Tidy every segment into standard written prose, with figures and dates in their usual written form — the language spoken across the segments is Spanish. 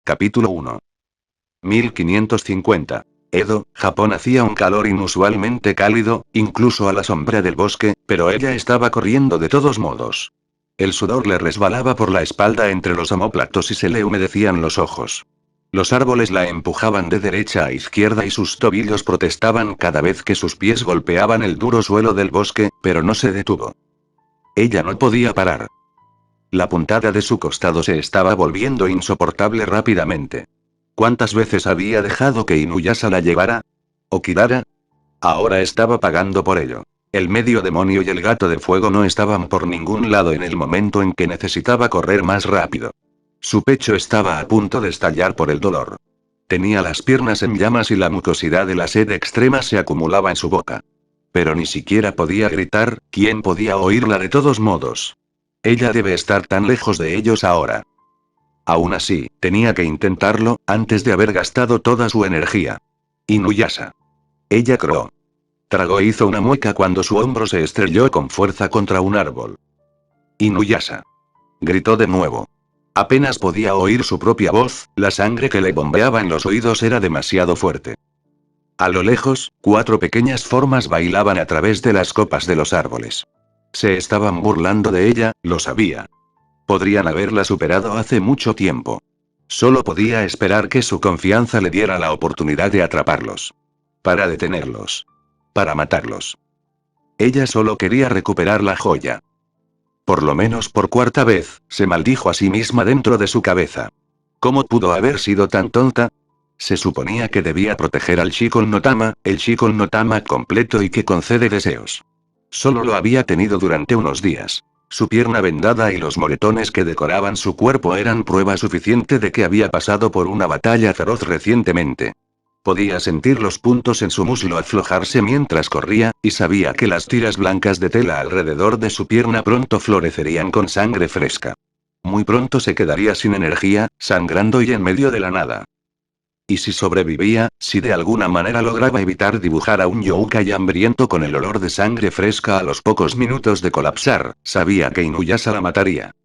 Capítulo 1. 1550. Edo, Japón. Hacía un calor inusualmente cálido, incluso a la sombra del bosque, pero ella estaba corriendo de todos modos. El sudor le resbalaba por la espalda entre los omóplatos y se le humedecían los ojos. Los árboles la empujaban de derecha a izquierda y sus tobillos protestaban cada vez que sus pies golpeaban el duro suelo del bosque, pero no se detuvo. Ella no podía parar. La puntada de su costado se estaba volviendo insoportable rápidamente. ¿Cuántas veces había dejado que Inuyasha la llevara? ¿O Kirara? Ahora estaba pagando por ello. El medio demonio y el gato de fuego no estaban por ningún lado en el momento en que necesitaba correr más rápido. Su pecho estaba a punto de estallar por el dolor. Tenía las piernas en llamas y la mucosidad de la sed extrema se acumulaba en su boca. Pero ni siquiera podía gritar. ¿Quién podía oírla de todos modos? Ella debe estar tan lejos de ellos ahora. Aún así, tenía que intentarlo, antes de haber gastado toda su energía. Inuyasha. Ella croó. Tragó e hizo una mueca cuando su hombro se estrelló con fuerza contra un árbol. Inuyasha. Gritó de nuevo. Apenas podía oír su propia voz, la sangre que le bombeaba en los oídos era demasiado fuerte. A lo lejos, 4 pequeñas formas bailaban a través de las copas de los árboles. Se estaban burlando de ella, lo sabía. Podrían haberla superado hace mucho tiempo. Solo podía esperar que su confianza le diera la oportunidad de atraparlos. Para detenerlos. Para matarlos. Ella solo quería recuperar la joya. Por lo menos por 4ª vez, se maldijo a sí misma dentro de su cabeza. ¿Cómo pudo haber sido tan tonta? Se suponía que debía proteger al Shikon no Tama, el Shikon no Tama completo y que concede deseos. Solo lo había tenido durante unos días. Su pierna vendada y los moretones que decoraban su cuerpo eran prueba suficiente de que había pasado por una batalla feroz recientemente. Podía sentir los puntos en su muslo aflojarse mientras corría, y sabía que las tiras blancas de tela alrededor de su pierna pronto florecerían con sangre fresca. Muy pronto se quedaría sin energía, sangrando y en medio de la nada. Y si sobrevivía, si de alguna manera lograba evitar dibujar a un youkai hambriento con el olor de sangre fresca a los pocos minutos de colapsar, sabía que Inuyasha la mataría.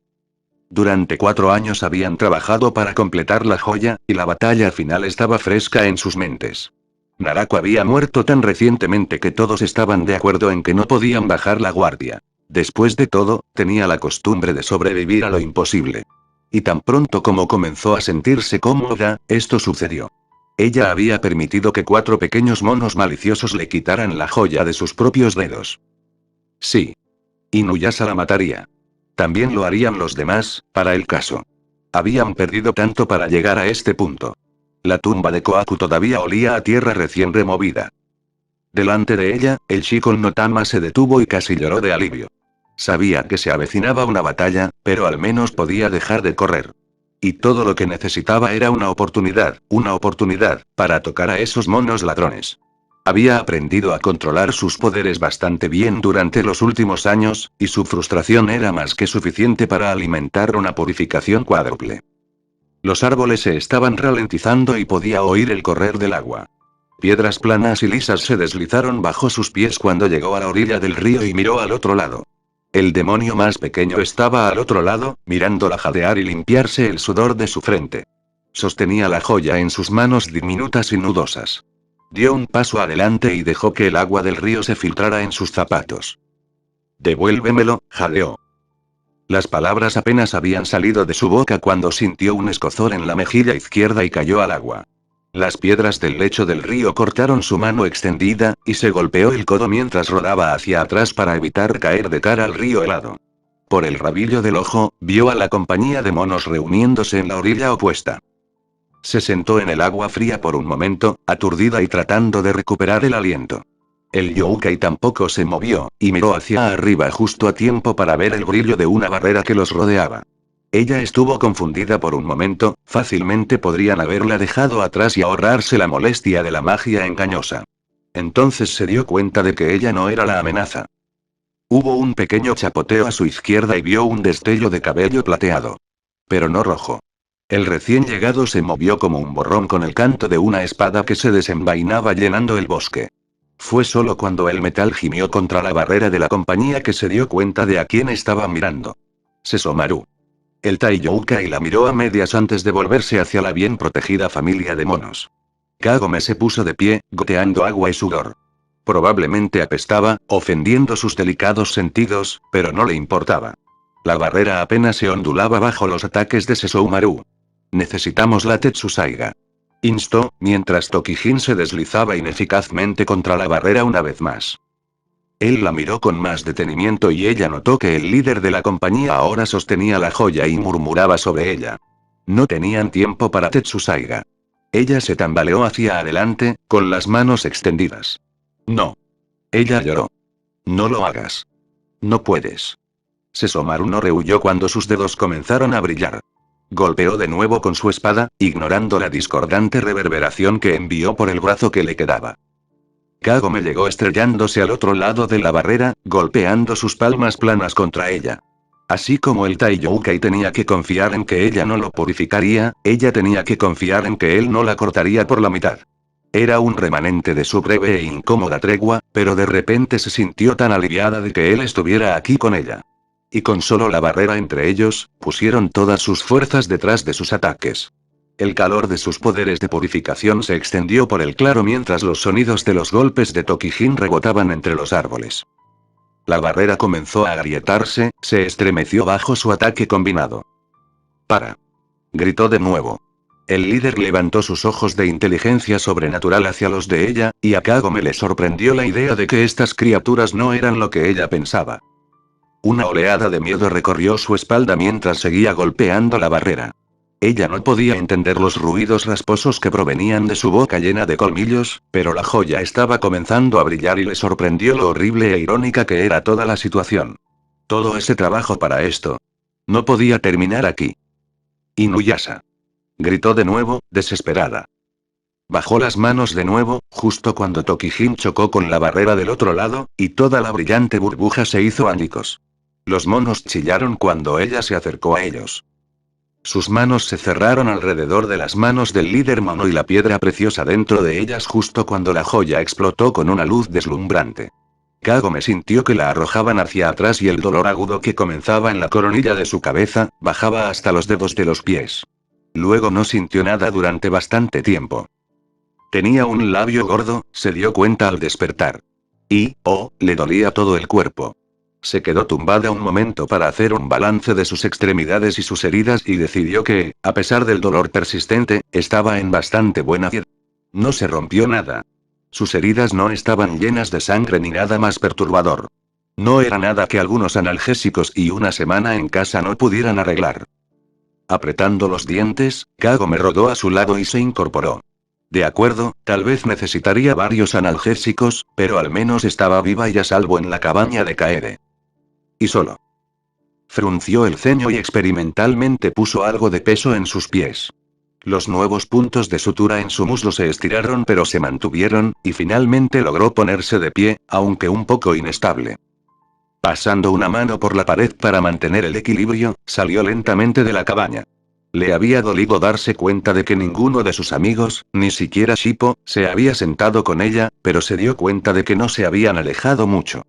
Durante 4 años habían trabajado para completar la joya, y la batalla final estaba fresca en sus mentes. Narako había muerto tan recientemente que todos estaban de acuerdo en que no podían bajar la guardia. Después de todo, tenía la costumbre de sobrevivir a lo imposible. Y tan pronto como comenzó a sentirse cómoda, esto sucedió. Ella había permitido que 4 pequeños monos maliciosos le quitaran la joya de sus propios dedos. Sí. Inuyasha la mataría. También lo harían los demás, para el caso. Habían perdido tanto para llegar a este punto. La tumba de Kohaku todavía olía a tierra recién removida. Delante de ella, el Shikon no Tama se detuvo y casi lloró de alivio. Sabía que se avecinaba una batalla, pero al menos podía dejar de correr. Y todo lo que necesitaba era una oportunidad, para tocar a esos monos ladrones. Había aprendido a controlar sus poderes bastante bien durante los últimos años, y su frustración era más que suficiente para alimentar una purificación cuádruple. Los árboles se estaban ralentizando y podía oír el correr del agua. Piedras planas y lisas se deslizaron bajo sus pies cuando llegó a la orilla del río y miró al otro lado. El demonio más pequeño estaba al otro lado, mirándola jadear y limpiarse el sudor de su frente. Sostenía la joya en sus manos diminutas y nudosas. Dio un paso adelante y dejó que el agua del río se filtrara en sus zapatos. «Devuélvemelo», jadeó. Las palabras apenas habían salido de su boca cuando sintió un escozor en la mejilla izquierda y cayó al agua. Las piedras del lecho del río cortaron su mano extendida, y se golpeó el codo mientras rodaba hacia atrás para evitar caer de cara al río helado. Por el rabillo del ojo, vio a la compañía de monos reuniéndose en la orilla opuesta. Se sentó en el agua fría por un momento, aturdida y tratando de recuperar el aliento. El youkai tampoco se movió, y miró hacia arriba justo a tiempo para ver el brillo de una barrera que los rodeaba. Ella estuvo confundida por un momento, fácilmente podrían haberla dejado atrás y ahorrarse la molestia de la magia engañosa. Entonces se dio cuenta de que ella no era la amenaza. Hubo un pequeño chapoteo a su izquierda y vio un destello de cabello plateado. Pero no rojo. El recién llegado se movió como un borrón con el canto de una espada que se desenvainaba llenando el bosque. Fue solo cuando el metal gimió contra la barrera de la compañía que se dio cuenta de a quién estaba mirando. Sesomaru. El Taiyoukai la miró a medias antes de volverse hacia la bien protegida familia de monos. Kagome se puso de pie, goteando agua y sudor. Probablemente apestaba, ofendiendo sus delicados sentidos, pero no le importaba. La barrera apenas se ondulaba bajo los ataques de Sessoumaru. Necesitamos la Tetsusaiga. Instó, mientras Tokijin se deslizaba ineficazmente contra la barrera una vez más. Él la miró con más detenimiento y ella notó que el líder de la compañía ahora sostenía la joya y murmuraba sobre ella. No tenían tiempo para Tetsusaiga. Ella se tambaleó hacia adelante, con las manos extendidas. No. Ella lloró. No lo hagas. No puedes. Sessoumaru no rehuyó cuando sus dedos comenzaron a brillar. Golpeó de nuevo con su espada, ignorando la discordante reverberación que envió por el brazo que le quedaba. Kagome llegó estrellándose al otro lado de la barrera, golpeando sus palmas planas contra ella. Así como el Taiyoukai tenía que confiar en que ella no lo purificaría, ella tenía que confiar en que él no la cortaría por la mitad. Era un remanente de su breve e incómoda tregua, pero de repente se sintió tan aliviada de que él estuviera aquí con ella. Y con solo la barrera entre ellos, pusieron todas sus fuerzas detrás de sus ataques. El calor de sus poderes de purificación se extendió por el claro mientras los sonidos de los golpes de Tokijin rebotaban entre los árboles. La barrera comenzó a agrietarse, se estremeció bajo su ataque combinado. ¡Para! Gritó de nuevo. El líder levantó sus ojos de inteligencia sobrenatural hacia los de ella, y a Kagome le sorprendió la idea de que estas criaturas no eran lo que ella pensaba. Una oleada de miedo recorrió su espalda mientras seguía golpeando la barrera. Ella no podía entender los ruidos rasposos que provenían de su boca llena de colmillos, pero la joya estaba comenzando a brillar y le sorprendió lo horrible e irónica que era toda la situación. Todo ese trabajo para esto. No podía terminar aquí. Inuyasha. Gritó de nuevo, desesperada. Bajó las manos de nuevo, justo cuando Tokijin chocó con la barrera del otro lado, y toda la brillante burbuja se hizo añicos. Los monos chillaron cuando ella se acercó a ellos. Sus manos se cerraron alrededor de las manos del líder mono y la piedra preciosa dentro de ellas justo cuando la joya explotó con una luz deslumbrante. Kagome sintió que la arrojaban hacia atrás y el dolor agudo que comenzaba en la coronilla de su cabeza, bajaba hasta los dedos de los pies. Luego no sintió nada durante bastante tiempo. Tenía un labio gordo, se dio cuenta al despertar. Y, le dolía todo el cuerpo. Se quedó tumbada un momento para hacer un balance de sus extremidades y sus heridas y decidió que, a pesar del dolor persistente, estaba en bastante buena salud. No se rompió nada. Sus heridas no estaban llenas de sangre ni nada más perturbador. No era nada que algunos analgésicos y una semana en casa no pudieran arreglar. Apretando los dientes, Kagome rodó a su lado y se incorporó. De acuerdo, tal vez necesitaría varios analgésicos, pero al menos estaba viva y a salvo en la cabaña de Kaede. Y solo. Frunció el ceño y experimentalmente puso algo de peso en sus pies. Los nuevos puntos de sutura en su muslo se estiraron pero se mantuvieron, y finalmente logró ponerse de pie, aunque un poco inestable. Pasando una mano por la pared para mantener el equilibrio, salió lentamente de la cabaña. Le había dolido darse cuenta de que ninguno de sus amigos, ni siquiera Shippo, se había sentado con ella, pero se dio cuenta de que no se habían alejado mucho.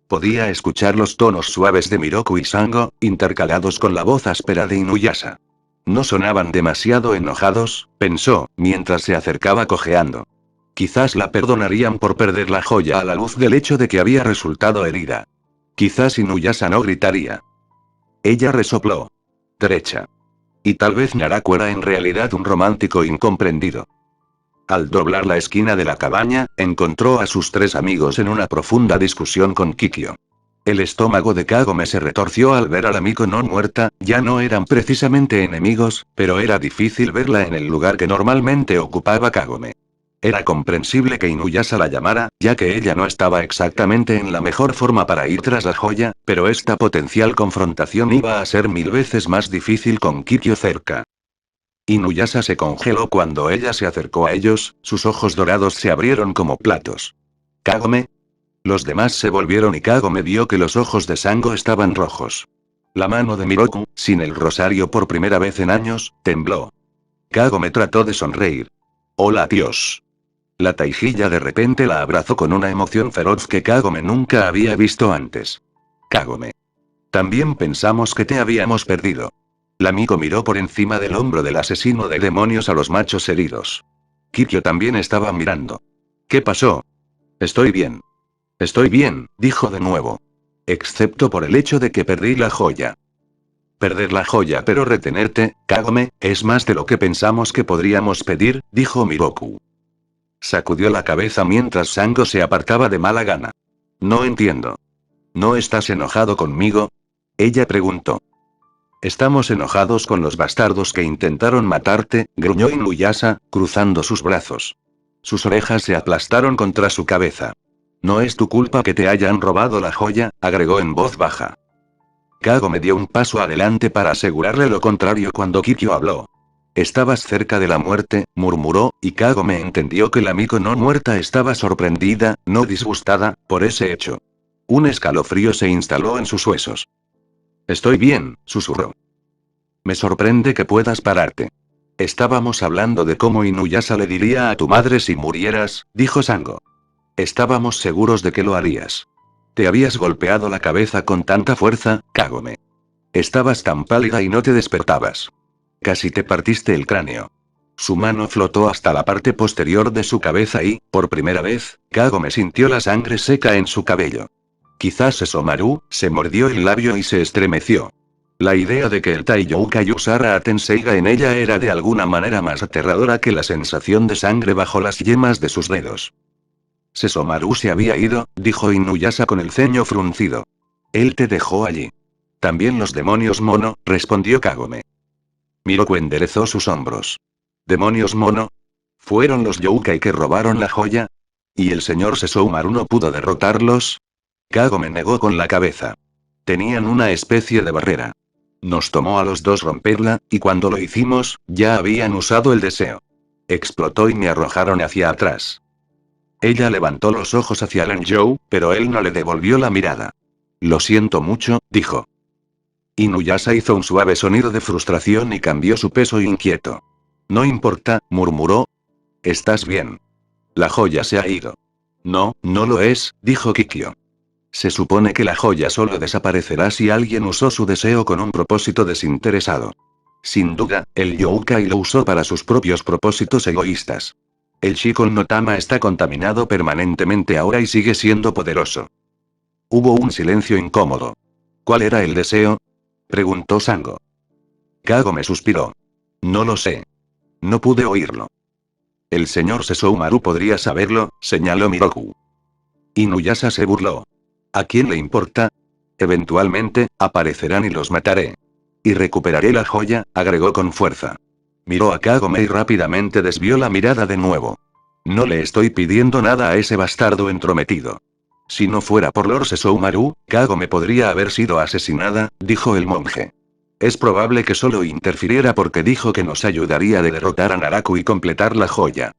Podía escuchar los tonos suaves de Miroku y Sango, intercalados con la voz áspera de Inuyasha. No sonaban demasiado enojados, pensó, mientras se acercaba cojeando. Quizás la perdonarían por perder la joya a la luz del hecho de que había resultado herida. Quizás Inuyasha no gritaría. Ella resopló. Derecha. Y tal vez Naraku era en realidad un romántico incomprendido. Al doblar la esquina de la cabaña, encontró a sus tres amigos en una profunda discusión con Kikyo. El estómago de Kagome se retorció al ver a la Miko no muerta, ya no eran precisamente enemigos, pero era difícil verla en el lugar que normalmente ocupaba Kagome. Era comprensible que Inuyasha la llamara, ya que ella no estaba exactamente en la mejor forma para ir tras la joya, pero esta potencial confrontación iba a ser 1000 veces más difícil con Kikyo cerca. Inuyasha se congeló cuando ella se acercó a ellos, sus ojos dorados se abrieron como platos. ¿Kagome? Los demás se volvieron y Kagome vio que los ojos de Sango estaban rojos. La mano de Miroku, sin el rosario por primera vez en años, tembló. Kagome trató de sonreír. Hola Dios. La Taijilla de repente la abrazó con una emoción feroz que Kagome nunca había visto antes. Kagome. También pensamos que te habíamos perdido. La Miko miró por encima del hombro del asesino de demonios a los machos heridos. Kikyo también estaba mirando. ¿Qué pasó? Estoy bien. Estoy bien, dijo de nuevo. Excepto por el hecho de que perdí la joya. Perder la joya pero retenerte, Kagome, es más de lo que pensamos que podríamos pedir, dijo Miroku. Sacudió la cabeza mientras Sango se apartaba de mala gana. No entiendo. ¿No estás enojado conmigo? Ella preguntó. Estamos enojados con los bastardos que intentaron matarte, gruñó Inuyasha, cruzando sus brazos. Sus orejas se aplastaron contra su cabeza. No es tu culpa que te hayan robado la joya, agregó en voz baja. Kagome dio un paso adelante para asegurarle lo contrario cuando Kikyo habló. Estabas cerca de la muerte, murmuró, y Kagome entendió que la Miko no muerta estaba sorprendida, no disgustada, por ese hecho. Un escalofrío se instaló en sus huesos. Estoy bien, susurró. Me sorprende que puedas pararte. Estábamos hablando de cómo Inuyasha le diría a tu madre si murieras, dijo Sango. Estábamos seguros de que lo harías. Te habías golpeado la cabeza con tanta fuerza, Kagome. Estabas tan pálida y no te despertabas. Casi te partiste el cráneo. Su mano flotó hasta la parte posterior de su cabeza y, por primera vez, Kagome sintió la sangre seca en su cabello. Quizás Sesomaru, se mordió el labio y se estremeció. La idea de que el Taiyoukai usara a Tenseiga en ella era de alguna manera más aterradora que la sensación de sangre bajo las yemas de sus dedos. Sesomaru se había ido, dijo Inuyasha con el ceño fruncido. Él te dejó allí. También los demonios mono, respondió Kagome. Miroku enderezó sus hombros. ¿Demonios mono? ¿Fueron los Youkai que robaron la joya? ¿Y el señor Sesomaru no pudo derrotarlos? Kagome negó con la cabeza. Tenían una especie de barrera. Nos tomó a los dos romperla, y cuando lo hicimos, ya habían usado el deseo. Explotó y me arrojaron hacia atrás. Ella levantó los ojos hacia Lanzhou, pero él no le devolvió la mirada. Lo siento mucho, dijo. Inuyasha hizo un suave sonido de frustración y cambió su peso inquieto. No importa, murmuró. Estás bien. La joya se ha ido. No, no lo es, dijo Kikyo. Se supone que la joya solo desaparecerá si alguien usó su deseo con un propósito desinteresado. Sin duda, el Youkai lo usó para sus propios propósitos egoístas. El Shikon no Tama está contaminado permanentemente ahora y sigue siendo poderoso. Hubo un silencio incómodo. ¿Cuál era el deseo? Preguntó Sango. Kagome suspiró. No lo sé. No pude oírlo. El señor Sesomaru podría saberlo, señaló Miroku. Inuyasha se burló. ¿A quién le importa? Eventualmente, aparecerán y los mataré. Y recuperaré la joya, agregó con fuerza. Miró a Kagome y rápidamente desvió la mirada de nuevo. No le estoy pidiendo nada a ese bastardo entrometido. Si no fuera por Lord Sesomaru, Kagome podría haber sido asesinada, dijo el monje. Es probable que solo interfiriera porque dijo que nos ayudaría de derrotar a Naraku y completar la joya.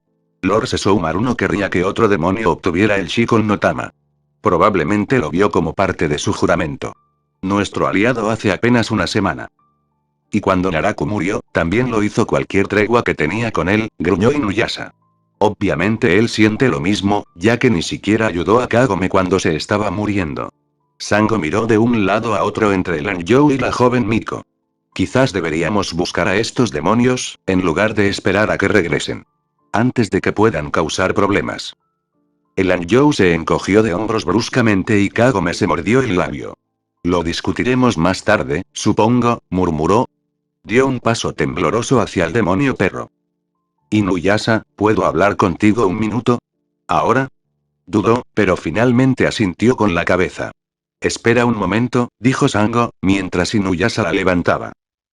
Lord Sesomaru no querría que otro demonio obtuviera el Shikon no Tama. Probablemente lo vio como parte de su juramento. Nuestro aliado hace apenas una semana. Y cuando Naraku murió, también lo hizo cualquier tregua que tenía con él, gruñó Inuyasha. Obviamente él siente lo mismo, ya que ni siquiera ayudó a Kagome cuando se estaba muriendo. Sango miró de un lado a otro entre Lanzhou y la joven Miko. Quizás deberíamos buscar a estos demonios, en lugar de esperar a que regresen. Antes de que puedan causar problemas. El Lanzhou se encogió de hombros bruscamente y Kagome se mordió el labio. Lo discutiremos más tarde, supongo, murmuró. Dio un paso tembloroso hacia el demonio perro. Inuyasha, ¿puedo hablar contigo un minuto? ¿Ahora? Dudó, pero finalmente asintió con la cabeza. Espera un momento, dijo Sango, mientras Inuyasha la levantaba.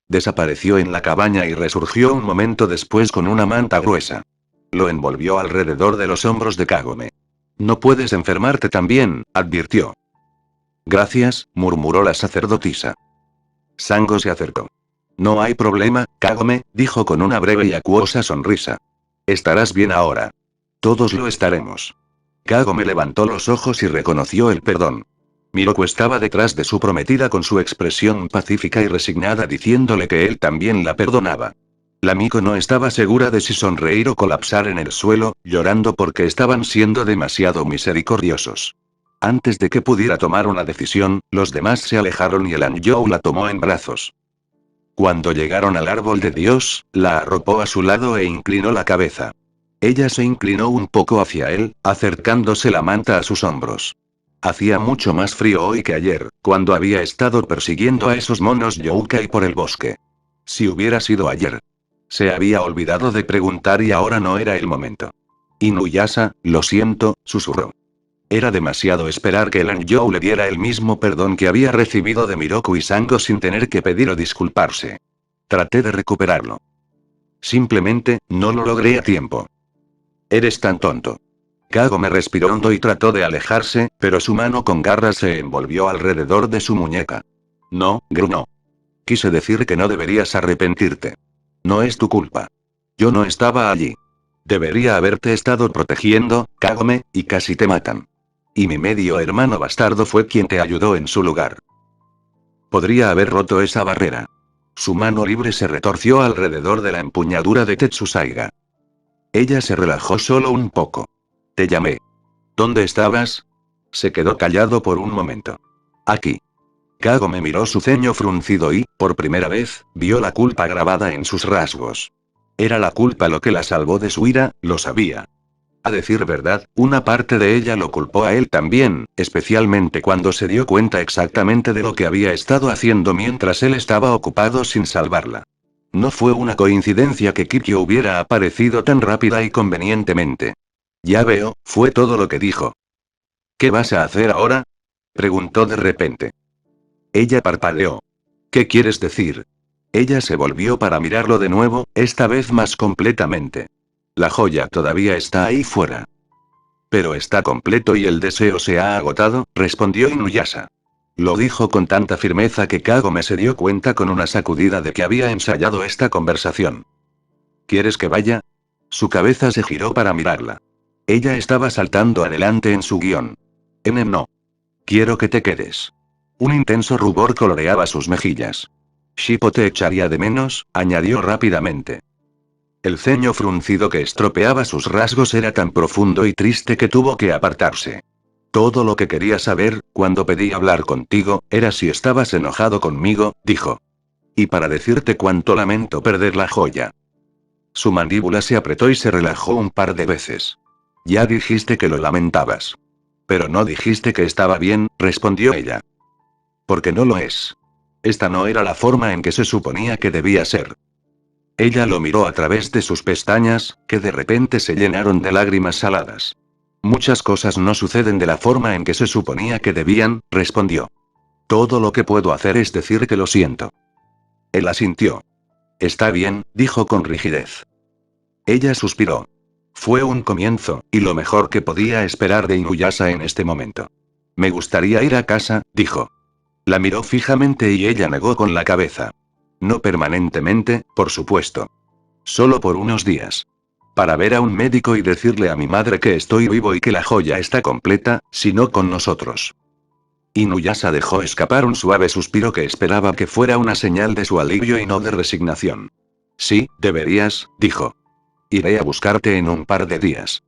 Desapareció en la cabaña y resurgió un momento después con una manta gruesa. Lo envolvió alrededor de los hombros de Kagome. No puedes enfermarte también, advirtió. Gracias, murmuró la sacerdotisa. Sango se acercó. No hay problema, Kagome, dijo con una breve y acuosa sonrisa. Estarás bien ahora. Todos lo estaremos. Kagome levantó los ojos y reconoció el perdón. Miroku estaba detrás de su prometida con su expresión pacífica y resignada diciéndole que él también la perdonaba. La Miko no estaba segura de si sonreír o colapsar en el suelo, llorando porque estaban siendo demasiado misericordiosos. Antes de que pudiera tomar una decisión, los demás se alejaron y el Anjou la tomó en brazos. Cuando llegaron al árbol de Dios, la arropó a su lado e inclinó la cabeza. Ella se inclinó un poco hacia él, acercándose la manta a sus hombros. Hacía mucho más frío hoy que ayer, cuando había estado persiguiendo a esos monos yokai por el bosque. Si hubiera sido ayer. Se había olvidado de preguntar y ahora no era el momento. Inuyasha, lo siento, susurró. Era demasiado esperar que el Anjou le diera el mismo perdón que había recibido de Miroku y Sango sin tener que pedir o disculparse. Traté de recuperarlo. Simplemente, no lo logré a tiempo. Eres tan tonto. Kagome respiró hondo y trató de alejarse, pero su mano con garras se envolvió alrededor de su muñeca. No, gruñó. Quise decir que no deberías arrepentirte. No es tu culpa. Yo no estaba allí. Debería haberte estado protegiendo, Kagome, y casi te matan. Y mi medio hermano bastardo fue quien te ayudó en su lugar. Podría haber roto esa barrera. Su mano libre se retorció alrededor de la empuñadura de Tetsusaiga. Ella se relajó solo un poco. Te llamé. ¿Dónde estabas? Se quedó callado por un momento. Aquí. Kagome miró su ceño fruncido y, por primera vez, vio la culpa grabada en sus rasgos. Era la culpa lo que la salvó de su ira, lo sabía. A decir verdad, una parte de ella lo culpó a él también, especialmente cuando se dio cuenta exactamente de lo que había estado haciendo mientras él estaba ocupado sin salvarla. No fue una coincidencia que Kikyo hubiera aparecido tan rápida y convenientemente. Ya veo, fue todo lo que dijo. ¿Qué vas a hacer ahora? Preguntó de repente. Ella parpadeó. ¿Qué quieres decir? Ella se volvió para mirarlo de nuevo, esta vez más completamente. La joya todavía está ahí fuera. Pero está completo y el deseo se ha agotado, respondió Inuyasha. Lo dijo con tanta firmeza que Kagome se dio cuenta con una sacudida de que había ensayado esta conversación. ¿Quieres que vaya? Su cabeza se giró para mirarla. Ella estaba saltando adelante en su guión. No. Quiero que te quedes. Un intenso rubor coloreaba sus mejillas. Shippo te echaría de menos, añadió rápidamente. El ceño fruncido que estropeaba sus rasgos era tan profundo y triste que tuvo que apartarse. Todo lo que quería saber, cuando pedí hablar contigo, era si estabas enojado conmigo, dijo. Y para decirte cuánto lamento perder la joya. Su mandíbula se apretó y se relajó un par de veces. Ya dijiste que lo lamentabas. Pero no dijiste que estaba bien, respondió ella. Porque no lo es. Esta no era la forma en que se suponía que debía ser. Ella lo miró a través de sus pestañas, que de repente se llenaron de lágrimas saladas. Muchas cosas no suceden de la forma en que se suponía que debían, respondió. Todo lo que puedo hacer es decir que lo siento. Él asintió. Está bien, dijo con rigidez. Ella suspiró. Fue un comienzo, y lo mejor que podía esperar de Inuyasha en este momento. Me gustaría ir a casa, dijo. La miró fijamente y ella negó con la cabeza. No permanentemente, por supuesto. Solo por unos días. Para ver a un médico y decirle a mi madre que estoy vivo y que la joya está completa, si no con nosotros. Inuyasha dejó escapar un suave suspiro que esperaba que fuera una señal de su alivio y no de resignación. Sí, deberías, dijo. Iré a buscarte en un par de días.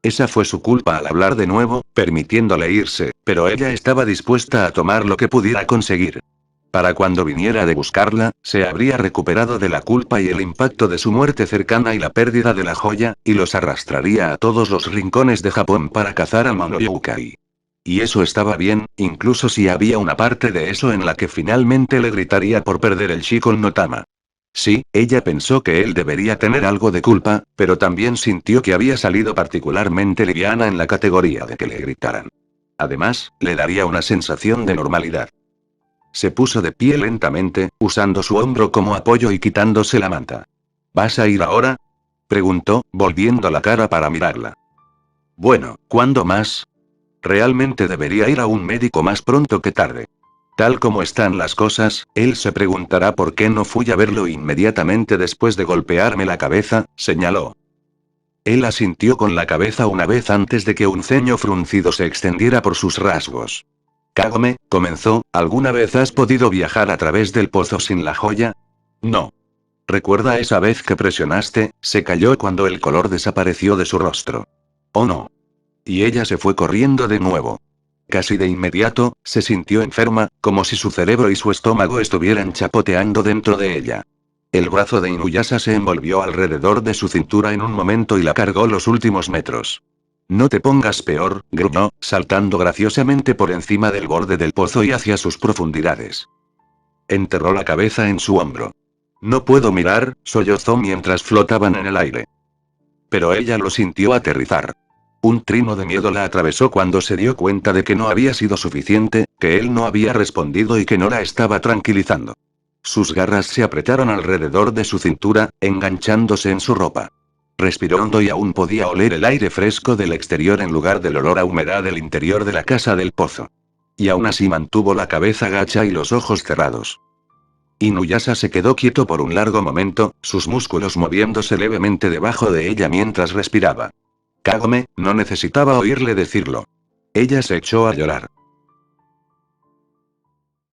Esa fue su culpa al hablar de nuevo, permitiéndole irse, pero ella estaba dispuesta a tomar lo que pudiera conseguir. Para cuando viniera de buscarla, se habría recuperado de la culpa y el impacto de su muerte cercana y la pérdida de la joya, y los arrastraría a todos los rincones de Japón para cazar al Monoyokai. Y eso estaba bien, incluso si había una parte de eso en la que finalmente le gritaría por perder el Shikon no Tama. Sí, ella pensó que él debería tener algo de culpa, pero también sintió que había salido particularmente liviana en la categoría de que le gritaran. Además, le daría una sensación de normalidad. Se puso de pie lentamente, usando su hombro como apoyo y quitándose la manta. ¿Vas a ir ahora? Preguntó, volviendo la cara para mirarla. Bueno, ¿cuándo más? Realmente debería ir a un médico más pronto que tarde. Tal como están las cosas, él se preguntará por qué no fui a verlo inmediatamente después de golpearme la cabeza, señaló. Él asintió con la cabeza una vez antes de que un ceño fruncido se extendiera por sus rasgos. Kagome, comenzó, ¿alguna vez has podido viajar a través del pozo sin la joya? No. ¿Recuerda esa vez que presionaste? Se calló cuando el color desapareció de su rostro. Oh no. Y ella se fue corriendo de nuevo. Casi de inmediato, se sintió enferma, como si su cerebro y su estómago estuvieran chapoteando dentro de ella. El brazo de Inuyasha se envolvió alrededor de su cintura en un momento y la cargó los últimos metros. No te pongas peor, gruñó, saltando graciosamente por encima del borde del pozo y hacia sus profundidades. Enterró la cabeza en su hombro. No puedo mirar, sollozó mientras flotaban en el aire. Pero ella lo sintió aterrizar. Un trino de miedo la atravesó cuando se dio cuenta de que no había sido suficiente, que él no había respondido y que no la estaba tranquilizando. Sus garras se apretaron alrededor de su cintura, enganchándose en su ropa. Respiró hondo y aún podía oler el aire fresco del exterior en lugar del olor a humedad del interior de la casa del pozo. Y aún así mantuvo la cabeza gacha y los ojos cerrados. Inuyasha se quedó quieto por un largo momento, sus músculos moviéndose levemente debajo de ella mientras respiraba. Kagome, no necesitaba oírle decirlo. Ella se echó a llorar.